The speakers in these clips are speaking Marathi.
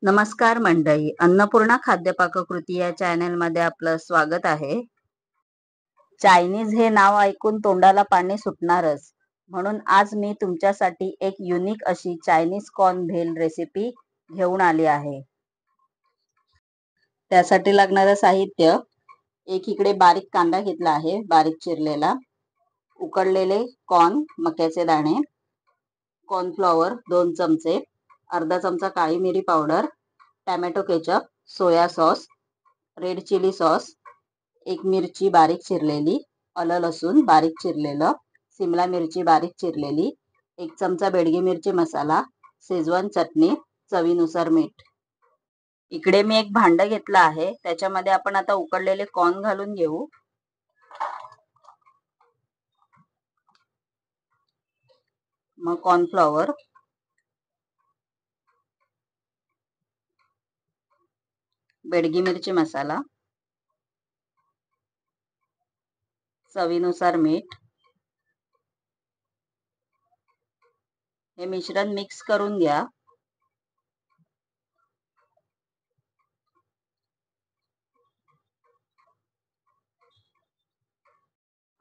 नमस्कार मंडळी, अन्नपूर्णा खाद्य पाककृती या चॅनलमध्ये आपलं स्वागत आहे. चायनीज हे नाव ऐकून तोंडाला पाणी सुटणारच, म्हणून आज मी तुमच्यासाठी एक युनिक अशी चायनीज कॉर्न भेल रेसिपी घेऊन आली आहे. त्यासाठी लागणारं साहित्य: एक इकडे बारीक कांदा घेतला आहे, बारीक चिरलेला. उकडलेले कॉर्न, मक्याचे दाणे. कॉर्नफ्लॉवर 2 चमचे. अर्धा चमचा काळी मिरी powder. Tomato ketchup. Soya sauce. Red chilli sauce. एक मिरची बारीक चिरलेली. आलं लसूण बारीक चिरलेलं. सिमला मिरची बारीक चिरलेली. 1 चमचा बेडगी मिरची मसाला. शेजवान चटणी. चवीनुसार मीठ. इकडे मी एक भांडं घेतलं आहे, त्याच्यामध्ये आपण आता उकडलेले कॉर्न घालून घेऊ. मग कॉर्नफ्लॉवर, बेडगी मिरची मसाला, चवीनुसार मीठ. हे मिश्रण मिक्स करून घ्या.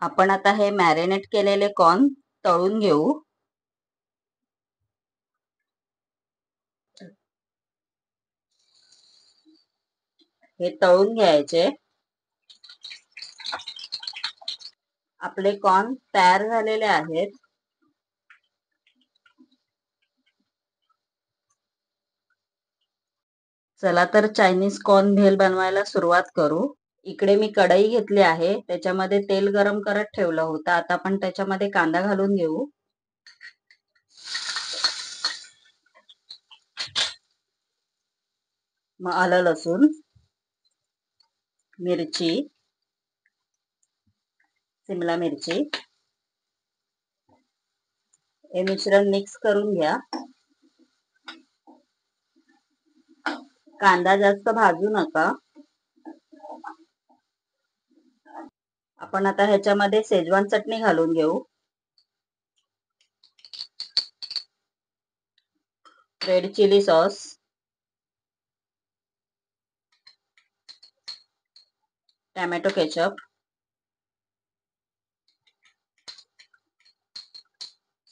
आपण आता हे मॅरिनेट केलेले कॉर्न तळून घेऊ. हे तळून घ्यायचे. आपले कॉर्न तयार झालेले आहेत. चला तर चायनीज कॉर्न भेल बनवायला सुरुवात करू. इकडे मी कढई घेतली आहे, त्याच्यामध्ये तेल गरम करत ठेवलं होतं. आता आपण त्याच्यामध्ये कांदा घालून घेऊ. मग आलं लसूण, मिरची, सिमला मिरची. हे मिश्रण मिक्स करून घ्या. कांदा जास्त भाजू नका. आपण आता ह्याच्यामध्ये शेजवान चटणी घालून घेऊ. Red chilli sauce, tomato ketchup,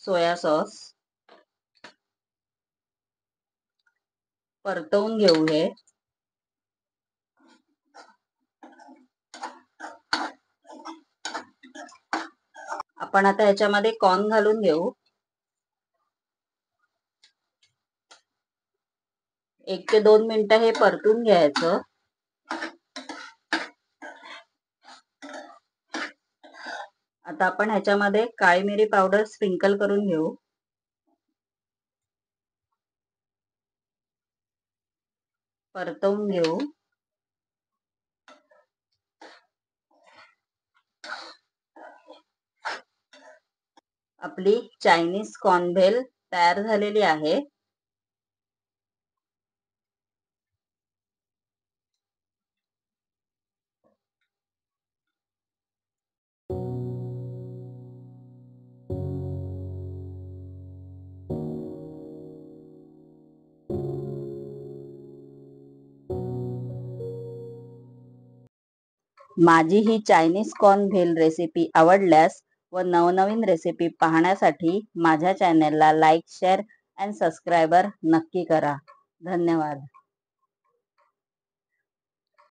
soya sauce. परतवून घेऊ हे. आपण आता ह्याच्यामध्ये कॉर्न घालून घेऊ. 1 ते 2 मिनिटं हे परतून घ्यायचं. आता आपण ह्याच्यामध्ये काळी मिरी पावडर स्प्रिंकल करून घेऊ. परतवून घेऊ. आपली चायनीज कॉर्न भेल तयार झालेली आहे. माझी ही चायनीज कॉर्न भेल रेसिपी आवडल्यास व नवनवीन रेसिपी पाहण्यासाठी माझ्या चॅनेलला लाईक, शेअर अँड सबस्क्राईबर नक्की करा. धन्यवाद.